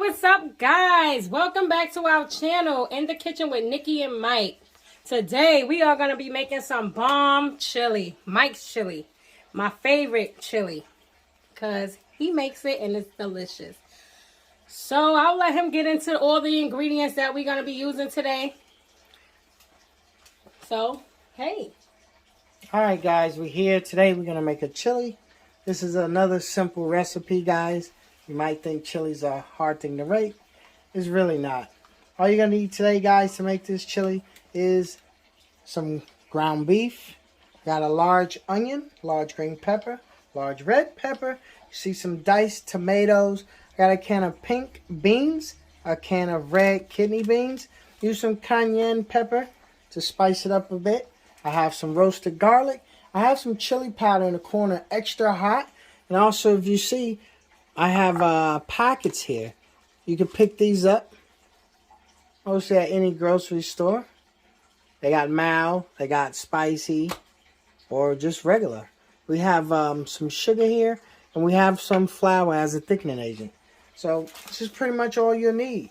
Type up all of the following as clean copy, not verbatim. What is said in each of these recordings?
what's up, guys? Welcome back to our channel, In the Kitchen with Nikki and Mike. Today, we are going to be making some bomb chili. Mike's chili. My favorite chili. Because he makes it and it's delicious. So, I'll let him get into all the ingredients that we're going to be using today. So, hey. Alright guys, we're here. Today we're going to make a chili. This is another simple recipe, guys. You might think chili's a hard thing to make. It's really not. All you're going to need today, guys, to make this chili is some ground beef. Got a large onion, large green pepper, large red pepper. You see some diced tomatoes. Got a can of pink beans, a can of red kidney beans. Use some cayenne pepper to spice it up a bit. I have some roasted garlic. I have some chili powder in the corner, extra hot. And also, if you see, I have packets here. You can pick these up. Mostly at any grocery store. They got mild, they got spicy, or just regular. We have some sugar here, and we have some flour as a thickening agent. So this is pretty much all you need.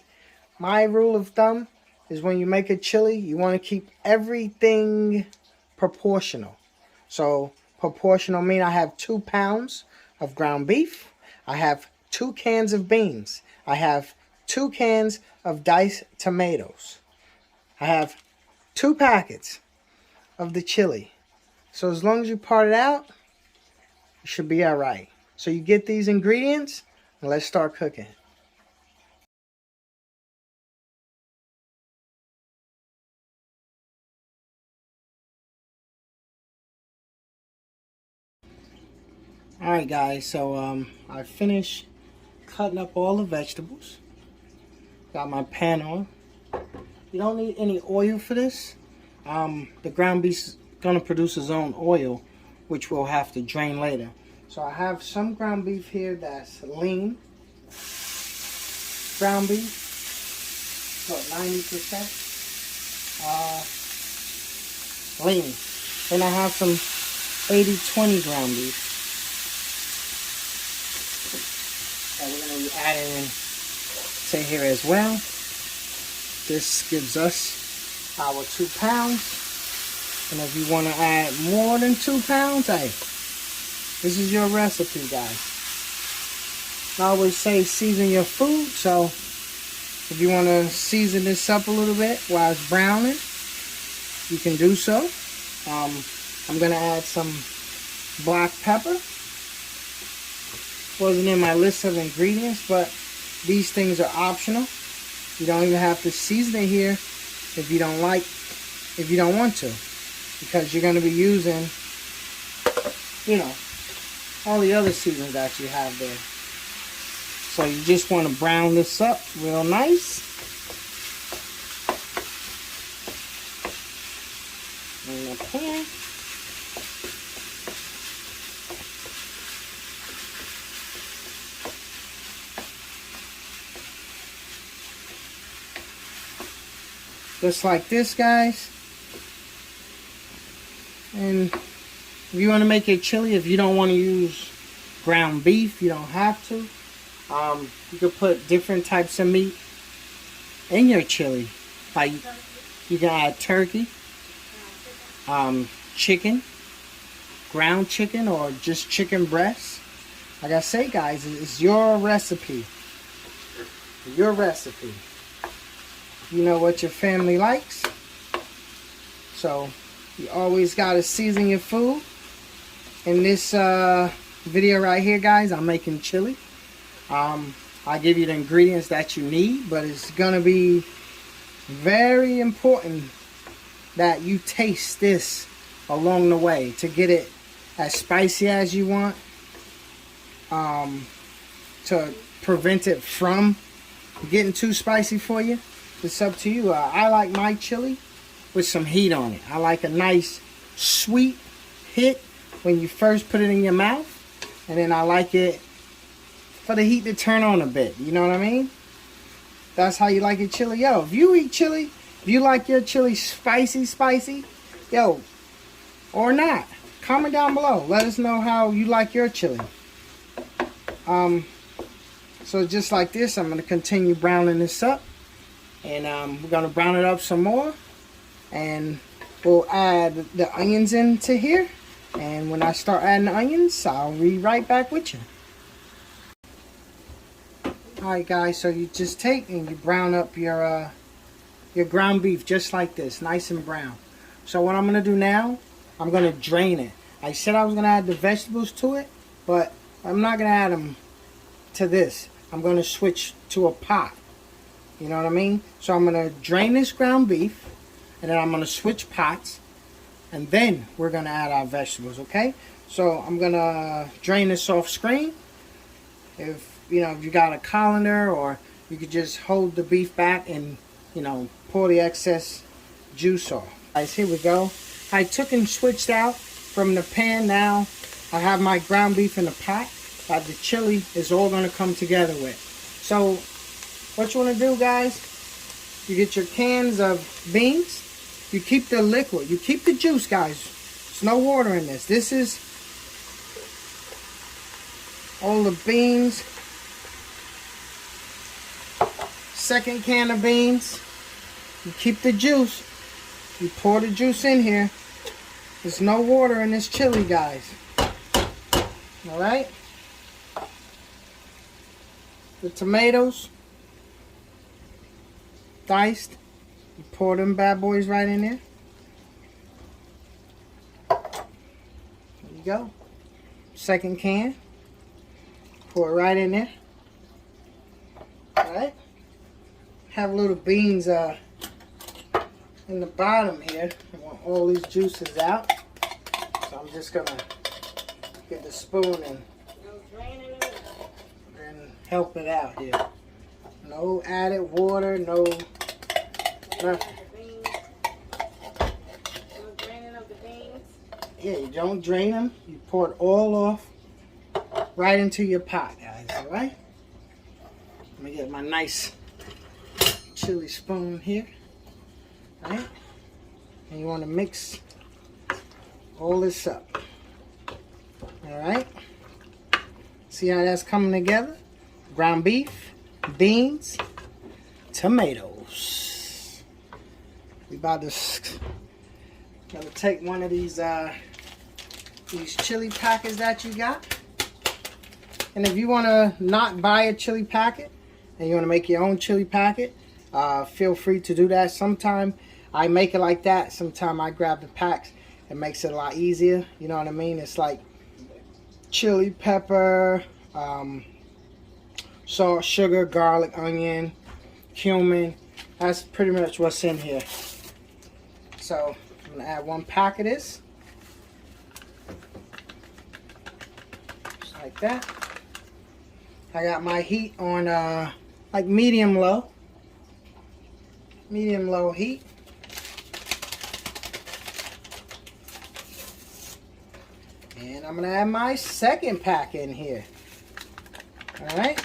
My rule of thumb is when you make a chili, you want to keep everything proportional. So proportional mean I have 2 pounds of ground beef. I have 2 cans of beans. I have 2 cans of diced tomatoes. I have 2 packets of the chili. So as long as you part it out, you should be alright. So you get these ingredients and let's start cooking. Alright guys, so I finished cutting up all the vegetables. Got my pan on. You don't need any oil for this. The ground beef's gonna produce its own oil, which we'll have to drain later. So I have some ground beef here that's lean. Ground beef, about 90%. Lean. Then I have some 80-20 ground beef. And we're going to be adding in to here as well. This gives us our 2 pounds. And if you want to add more than 2 pounds, hey, this is your recipe, guys. I always say season your food. So if you want to season this up a little bit while it's browning, you can do so. I'm going to add some black pepper. Wasn't in my list of ingredients, but these things are optional. You don't even have to season it here if you don't want to, because you're going to be using, you know, all the other seasonings that you have there. So you just want to brown this up real nice. In the pan. Just like this, guys. And if you want to make your chili, if you don't want to use ground beef, you don't have to. You could put different types of meat in your chili. Like you can add turkey, chicken, ground chicken, or just chicken breast. Like I say, guys, it's your recipe. Your recipe. You know what your family likes. So you always gotta season your food. In this video right here, guys, I'm making chili. I give you the ingredients that you need, but it's gonna be very important that you taste this along the way to get it as spicy as you want, to prevent it from getting too spicy for you. It's up to you. I like my chili with some heat on it. I like a nice sweet hit when you first put it in your mouth, and then I like it for the heat to turn on a bit. You know what I mean? That's how you like your chili. Yo, if you eat chili, if you like your chili spicy, yo, or not, comment down below. Let us know how you like your chili. So just like this, I'm going to continue browning this up. And we're going to brown it up some more. And we'll add the onions into here. And when I start adding the onions, I'll be right back with you. Alright guys, so you just take and you brown up your ground beef just like this, nice and brown. So what I'm going to do now, I'm going to drain it. I said I was going to add the vegetables to it, but I'm not going to add them to this. I'm going to switch to a pot. You know what I mean? So I'm going to drain this ground beef, and then I'm going to switch pots, and then we're going to add our vegetables, okay? So I'm going to drain this off screen. If you got a colander, or you could just hold the beef back and, pour the excess juice off. Guys, here we go. I took and switched out from the pan. Now I have my ground beef in the pot that the chili is all going to come together with. So what you want to do, guys, you get your cans of beans. You keep the liquid. You keep the juice, guys. There's no water in this. This is all the beans. Second can of beans. You keep the juice. You pour the juice in here. There's no water in this chili, guys. Alright? The tomatoes, diced. You pour them bad boys right in there. There you go. Second can. Pour it right in there. Alright? Have little beans in the bottom here. I want all these juices out. So I'm just gonna get the spoon and help it out here. No added water, no nothing. Yeah, you don't drain them. You pour it all off right into your pot, guys, alright? Let me get my nice chili spoon here. Right? And you want to mix all this up. Alright? See how that's coming together? Ground beef, beans, tomatoes. We about to take one of these chili packets that you got. And if you want to not buy a chili packet and you want to make your own chili packet, feel free to do that. Sometime I make it like that. Sometime I grab the packs. It makes it a lot easier. You know what I mean? It's like chili, pepper, salt, sugar, garlic, onion, cumin. That's pretty much what's in here. So I'm going to add one pack of this. Just like that. I got my heat on like medium-low. Medium-low heat. And I'm going to add my second pack in here. Alright?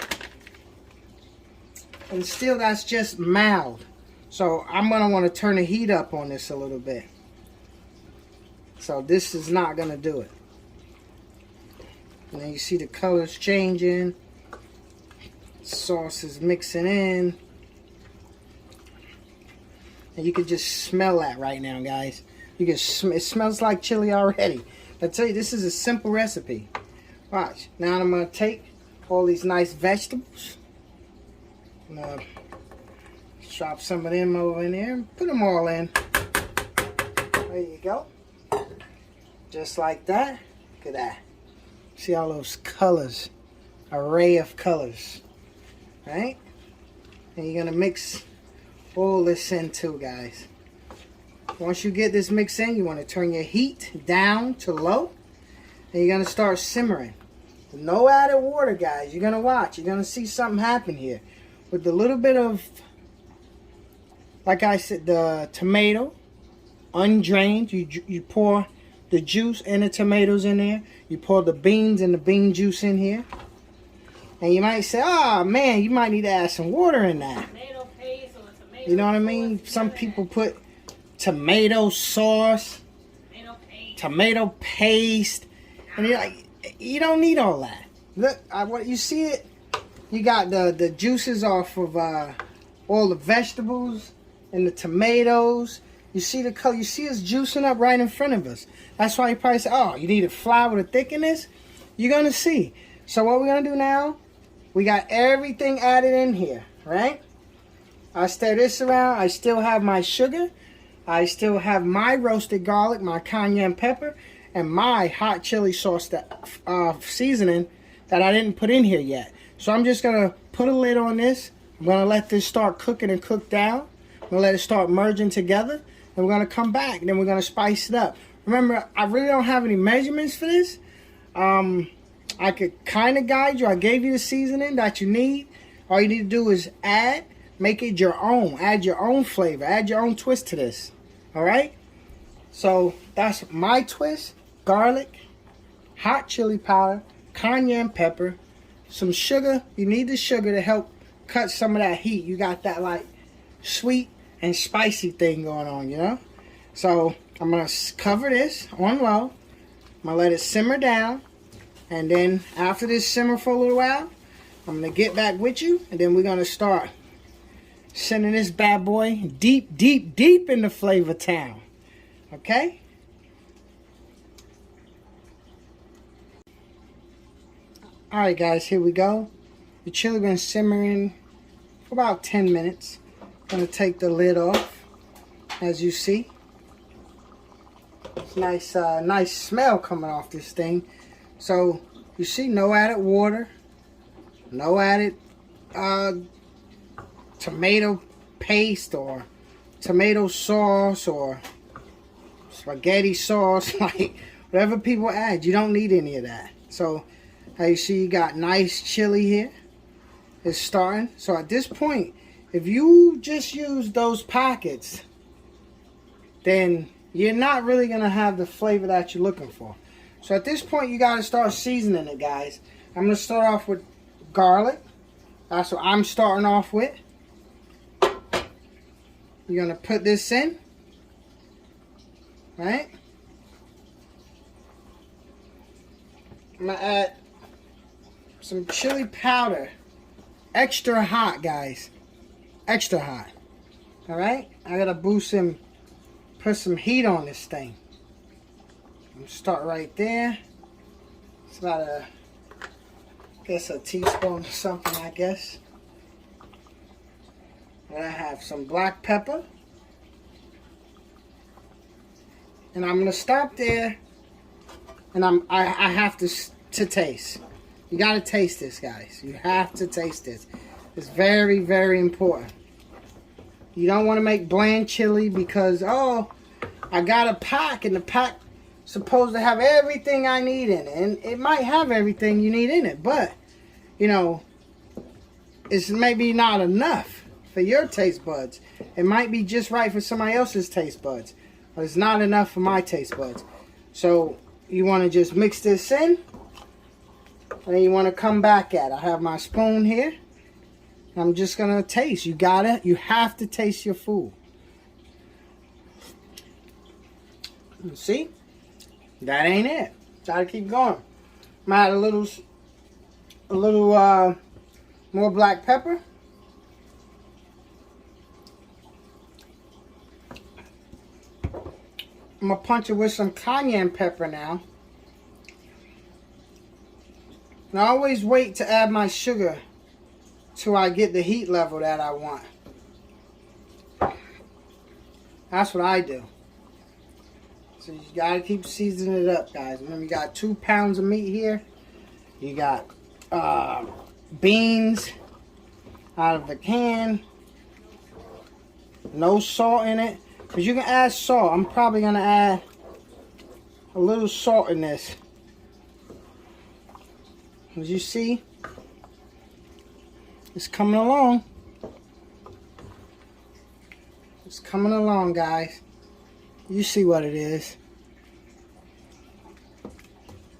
And still that's just mild. So I'm going to want to turn the heat up on this a little bit. So this is not going to do it. And then you see the colors changing. Sauce is mixing in. And you can just smell that right now, guys. You can it smells like chili already. I tell you, this is a simple recipe. Watch. Now I'm going to take all these nice vegetables. I'm going to chop some of them over in there. Put them all in. There you go. Just like that. Look at that. See all those colors. Array of colors. Right? And you're going to mix all this in too, guys. Once you get this mix in, you want to turn your heat down to low. And you're going to start simmering. No added water, guys. You're going to watch. You're going to see something happen here. With a little bit of, like I said, the tomato, undrained. You pour the juice and the tomatoes in there. You pour the beans and the bean juice in here. And you might say, oh man, you might need to add some water in that. Tomato paste or tomato, you know what I mean? Some people put tomato sauce, tomato paste. And you're like, you don't need all that. Look, what you see it, You got the juices off of all the vegetables and the tomatoes. You see the color. You see it's juicing up right in front of us. That's why you probably say, oh, you need a flour to thicken this. You're going to see. So what we're going to do now, we got everything added in here, right? I stir this around. I still have my sugar. I still have my roasted garlic, my cayenne pepper, and my hot chili sauce that, seasoning that I didn't put in here yet. So I'm just going to put a lid on this. I'm going to let this start cooking and cook down. I'm going to let it start merging together. And we're going to come back. And then we're going to spice it up. Remember, I really don't have any measurements for this. I could kind of guide you. I gave you the seasoning that you need. All you need to do is add. Make it your own. Add your own flavor. Add your own twist to this. Alright? So, that's my twist. Garlic, hot chili powder, cayenne pepper, some sugar. You need the sugar to help cut some of that heat. You got that like sweet and spicy thing going on, you know? So I'm going to cover this on low. I'm going to let it simmer down. And then after this simmer for a little while, I'm going to get back with you. And then we're going to start sending this bad boy deep, deep, deep in the flavor town. Okay? Alright guys, here we go. The chili been simmering for about 10 minutes. I'm going to take the lid off, as you see. It's nice, nice smell coming off this thing. So, you see, no added water. No added tomato paste or tomato sauce or spaghetti sauce. Like, whatever people add, you don't need any of that. So, as you see, you got nice chili here. It's starting. So at this point, if you just use those packets, then you're not really going to have the flavor that you're looking for. So at this point, you got to start seasoning it, guys. I'm going to start off with garlic. That's what I'm starting off with. You're going to put this in. Right? I'm going to add some chili powder. Extra hot, guys. Extra hot. Alright? I gotta boost and put some heat on this thing. I'm gonna start right there. It's about a, I guess a teaspoon or something, I guess. And I have some black pepper. And I'm gonna stop there. And I have to taste. You got to taste this, guys. You have to taste this. It's very, very important. You don't want to make bland chili because, oh, I got a pack and the pack supposed to have everything I need in it. And it might have everything you need in it. But, you know, it's maybe not enough for your taste buds. It might be just right for somebody else's taste buds. But it's not enough for my taste buds. So, you want to just mix this in. And then you want to come back at it. I have my spoon here. I'm just going to taste. You got it. You have to taste your food. You see? That ain't it. Gotta keep going. I'm going to add a little more black pepper. I'm going to punch it with some cayenne pepper now. And I always wait to add my sugar till I get the heat level that I want. That's what I do. So you gotta keep seasoning it up, guys. Remember, you got 2 pounds of meat here. You got beans out of the can. No salt in it. Because you can add salt. I'm probably gonna add a little salt in this. As you see, it's coming along. It's coming along, guys. You see what it is.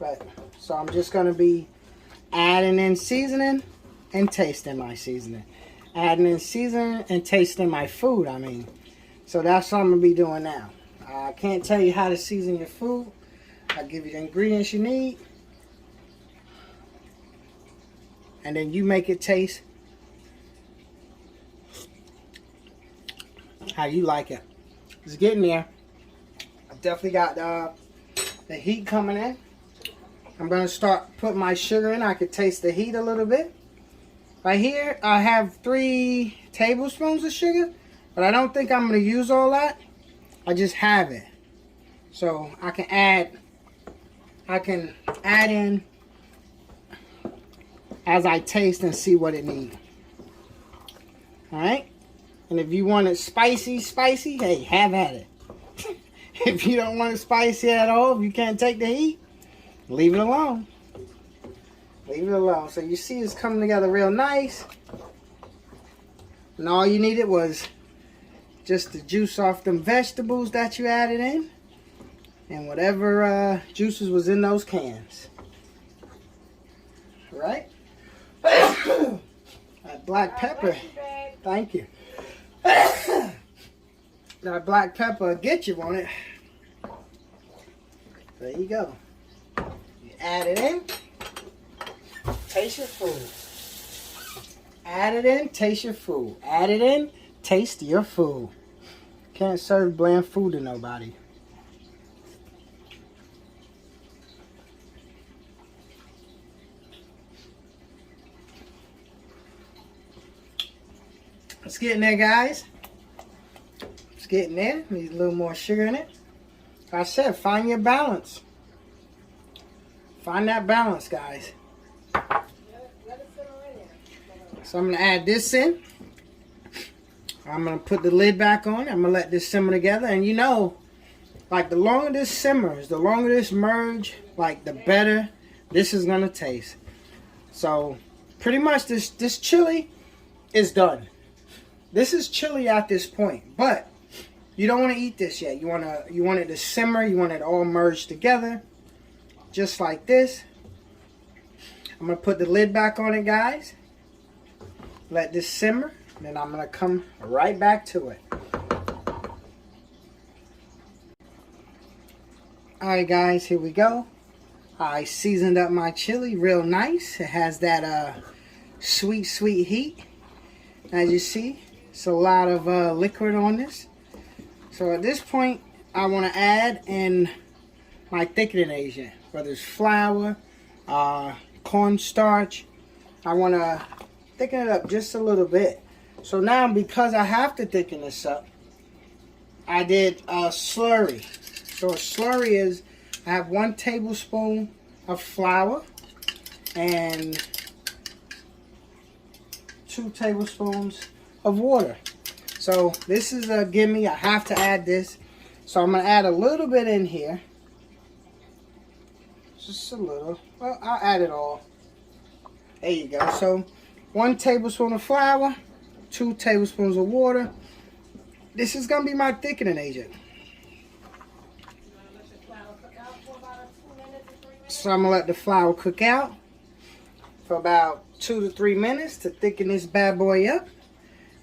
But, so I'm just going to be adding in seasoning and tasting my seasoning. Adding in seasoning and tasting my food, I mean. So that's what I'm going to be doing now. I can't tell you how to season your food. I'll give you the ingredients you need. and then you make it taste how you like it. It's getting there. I've definitely got the heat coming in. I'm going to start putting my sugar in. I can taste the heat a little bit. Right here, I have 3 tablespoons of sugar, but I don't think I'm going to use all that. I just have it. So I can add in as I taste and see what it needs. Alright? And if you want it spicy, hey, have at it. If you don't want it spicy at all, if you can't take the heat, leave it alone. Leave it alone. So you see it's coming together real nice. And all you needed was just the juice off them vegetables that you added in. And whatever juices was in those cans. Right? That black pepper. Thank you. That black pepper get you on it. There you go. You add it in. Taste your food. Add it in, taste your food. Add it in, taste your food. Can't serve bland food to nobody. It's getting there, guys. It's getting there. Needs a little more sugar in it. Like I said, find your balance. Find that balance, guys. So I'm going to add this in. I'm going to put the lid back on. I'm going to let this simmer together. And you know, like the longer this simmers, the longer this merge, like the better this is going to taste. So pretty much this chili is done. This is chili at this point. But you don't want to eat this yet. You want it to simmer. You want it all merged together. Just like this. I'm going to put the lid back on it, guys. Let this simmer. And then I'm going to come right back to it. Alright, guys. Here we go. I seasoned up my chili real nice. It has that sweet, sweet heat. As you see, it's a lot of liquid on this. So at this point, I want to add in my thickening agent. Whether it's flour, cornstarch. I want to thicken it up just a little bit. So now, because I have to thicken this up, I did a slurry. So a slurry is, I have 1 tablespoon of flour and 2 tablespoons of water. So this is a gimme. I have to add this. So I'm going to add a little bit in here. Just a little. Well, I'll add it all. There you go. So 1 tablespoon of flour, 2 tablespoons of water. This is going to be my thickening agent. So I'm going to let the flour cook out for about 2 to 3 minutes to thicken this bad boy up.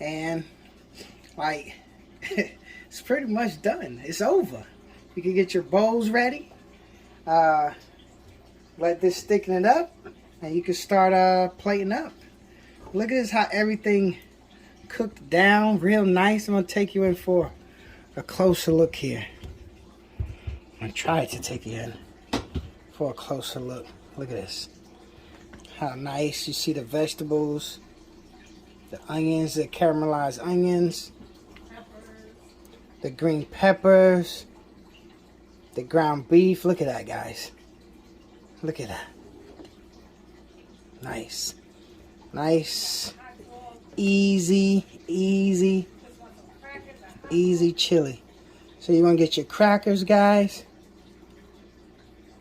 And like, it's pretty much done. It's over. You can get your bowls ready. Let this thicken it up. And you can start plating up. Look at this, how everything cooked down real nice. I'm going to take you in for a closer look here. I'm going to try to take you in for a closer look. Look at this. How nice. You see the vegetables, the onions, the caramelized onions, the green peppers, the ground beef. Look at that, guys. Look at that. Nice. Nice. Easy chili. So you want to get your crackers, guys.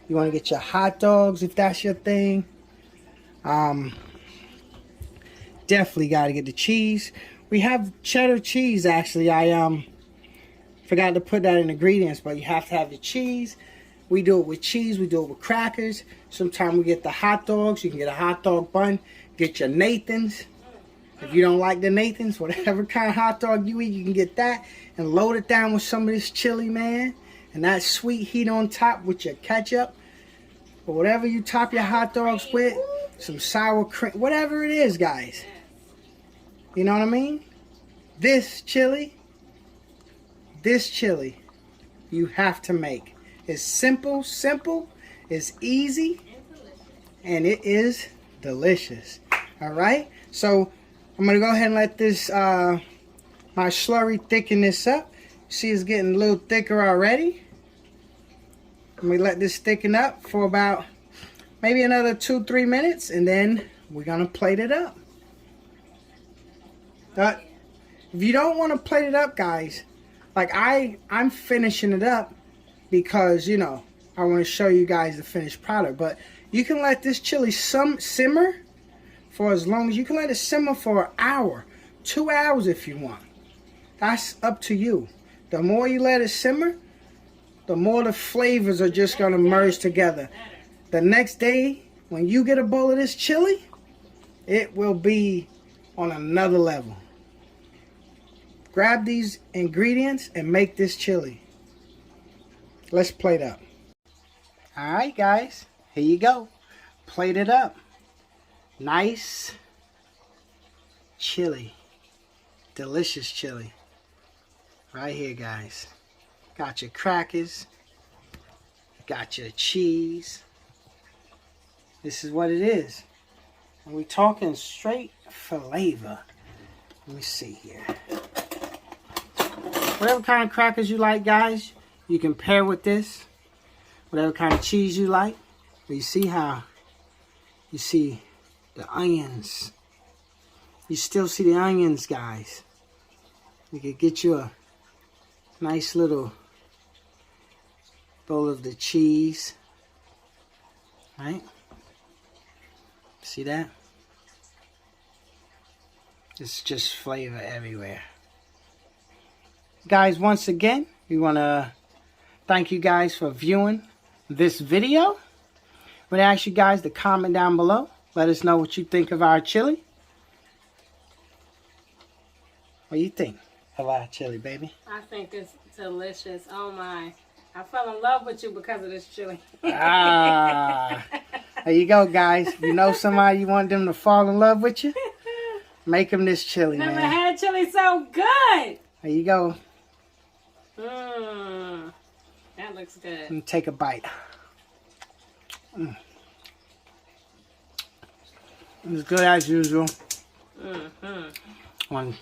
You want to get your hot dogs if that's your thing. Definitely got to get the cheese. We have cheddar cheese, actually. I forgot to put that in ingredients, but you have to have the cheese. We do it with cheese. We do it with crackers. Sometimes we get the hot dogs. You can get a hot dog bun. Get your Nathan's. If you don't like the Nathan's, whatever kind of hot dog you eat, you can get that and load it down with some of this chili, man. And that sweet heat on top with your ketchup or whatever you top your hot dogs with. some sour cream, whatever it is, guys. You know what I mean? This chili you have to make. It's simple, it's easy, and it is delicious. All right, so I'm gonna go ahead and let this my slurry thicken this up. See, it's getting a little thicker already. Let me let this thicken up for about maybe another 2-3 minutes, and then we're gonna plate it up. If you don't want to plate it up, guys, like I'm finishing it up because, you know, I want to show you guys the finished product. But you can let this chili simmer for as long as you can. Let it simmer for an hour, 2 hours if you want. That's up to you. The more you let it simmer, the more the flavors are just going to merge together. The next day, when you get a bowl of this chili, it will be on another level. Grab these ingredients and make this chili. Let's plate up. Alright guys, here you go. Plate it up. Nice chili. Delicious chili. Right here, guys. Got your crackers. Got your cheese. This is what it is. And we're talking straight flavor. Let me see here. Whatever kind of crackers you like, guys, you can pair with this. Whatever kind of cheese you like. But you see how, you see the onions. You still see the onions, guys. You can get you a nice little bowl of the cheese. Right? See that? It's just flavor everywhere. Guys, once again, we want to thank you guys for viewing this video. We'll ask you guys to comment down below. Let us know what you think of our chili. What do you think of our chili, baby? I think it's delicious. Oh my. I fell in love with you because of this chili. Ah. There you go, guys. You know somebody you want them to fall in love with you? Make them this chili, man. Never had chili so good. There you go. Mmm. That looks good. And take a bite. It's good as usual. Want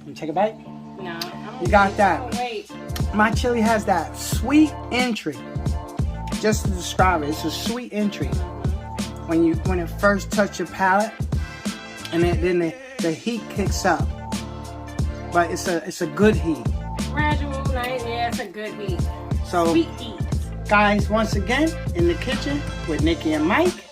to take a bite? No. You got that. Oh, wait. My chili has that sweet entry. Just to describe it, it's a sweet entry. When it first touches your palate, and then the heat kicks up. But it's a good heat. Gradual, nice. Yeah, it's a good heat. So, Sweet heat. guys, once again, in the kitchen with Nikki and Mike.